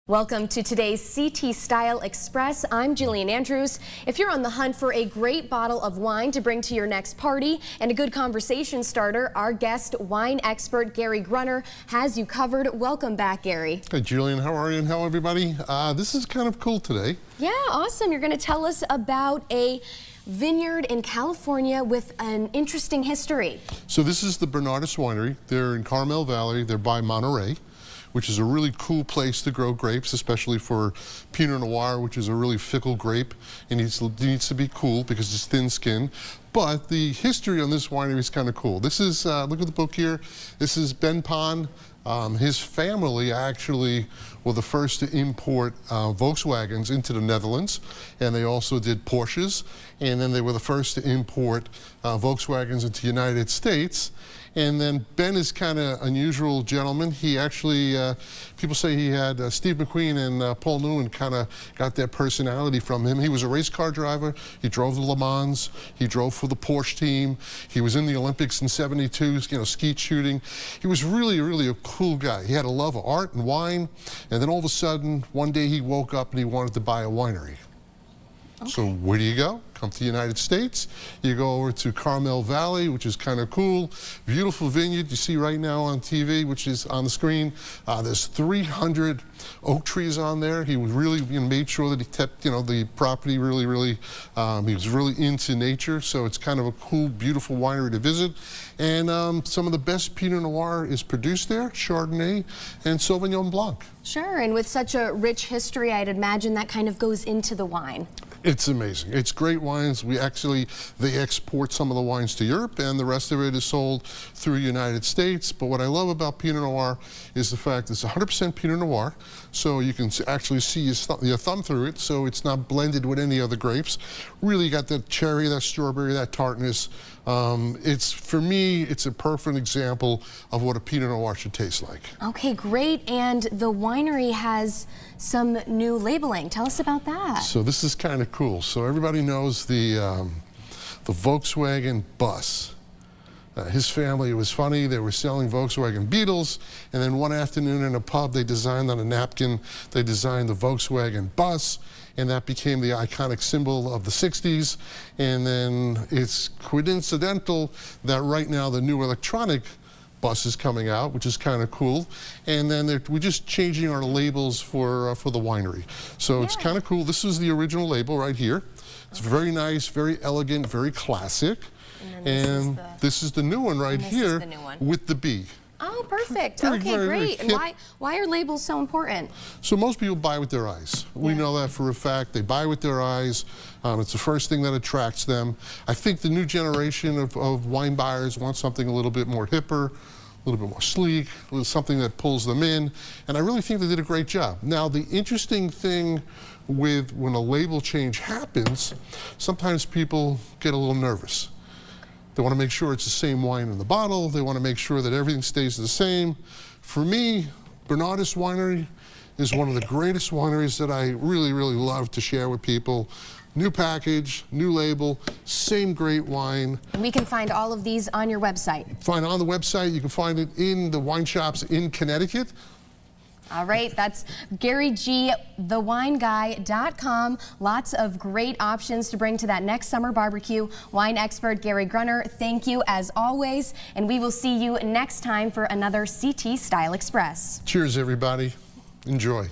Welcome to today's CT Style Express. I'm Jillian Andrews. If you're on the hunt for a great bottle of wine to bring to your next party and a good conversation starter, our guest wine expert Gary Grunner has you covered. Welcome back, Gary. Hey, Jillian, how are you and how everybody? This is kind of cool today. Yeah, awesome. You're going to tell us about a vineyard in California with an interesting history. So this is the Bernardus Winery. They're in Carmel Valley. They're by Monterey, which is a really cool place to grow grapes, especially for Pinot Noir, which is a really fickle grape. It needs to be cool because it's thin skin. But the history on this winery is kind of cool. This is, look at the book here. This is Ben Pon. His family actually were the first to import Volkswagens into the Netherlands, and they also did Porsches, and then they were the first to import Volkswagens into the United States. And then Ben is kind of unusual gentleman. He actually, people say he had Steve McQueen and Paul Newman kind of got their personality from him. He was a race car driver. He drove the Le Mans. He drove for the Porsche team. He was in the Olympics in '72, skeet shooting. He was really, really a cool guy. He had a love of art and wine. And then all of a sudden, one day he woke up and he wanted to buy a winery. Okay. So where do you go? Come to the United States. You go over to Carmel Valley, which is kind of cool. Beautiful vineyard you see right now on TV, which is on the screen. There's 300 oak trees on there. He was really made sure that he kept the property really, he was really into nature. So it's kind of a cool, beautiful winery to visit. And some of the best Pinot Noir is produced there, Chardonnay and Sauvignon Blanc. Sure, and with such a rich history, I'd imagine that kind of goes into the wine. It's amazing. It's great wines. They export some of the wines to Europe, and the rest of it is sold through the United States. But what I love about Pinot Noir is the fact it's 100% Pinot Noir, so you can actually see your thumb through it, so it's not blended with any other grapes. Really got that cherry, that strawberry, that tartness. For me, it's a perfect example of what a Pinot Noir should taste like. Okay, great. And the winery has some new labeling. Tell us about that. So this is kind of cool. So everybody knows the Volkswagen bus. His family, it was funny, they were selling Volkswagen Beetles, and then one afternoon in a pub, they designed on a napkin, they designed the Volkswagen bus, and that became the iconic symbol of the 60s. And then it's coincidental that right now the new electronic bus is coming out, which is kind of cool. And then we're just changing our labels for the winery. So yeah. It's kind of cool. This is the original label right here. It's very nice, very elegant, very classic. And this is the new one right here with the bee. Oh, perfect. Okay, great. And why are labels so important? So most people buy with their eyes. We know that for a fact. They buy with their eyes. It's the first thing that attracts them. I think the new generation of wine buyers want something a little bit more hipper, a little bit more sleek, something that pulls them in. And I really think they did a great job. Now, the interesting thing with when a label change happens, sometimes people get a little nervous. They want to make sure it's the same wine in the bottle. They want to make sure that everything stays the same. For me, Bernardus Winery is one of the greatest wineries that I really, really love to share with people. New package, new label, same great wine. And we can find all of these on your website. Find it on the website. You can find it in the wine shops in Connecticut. All right, that's GaryGTheWineGuy.com. Lots of great options to bring to that next summer barbecue. Wine expert Gary Grunner, thank you as always, and we will see you next time for another CT Style Express. Cheers, everybody. Enjoy.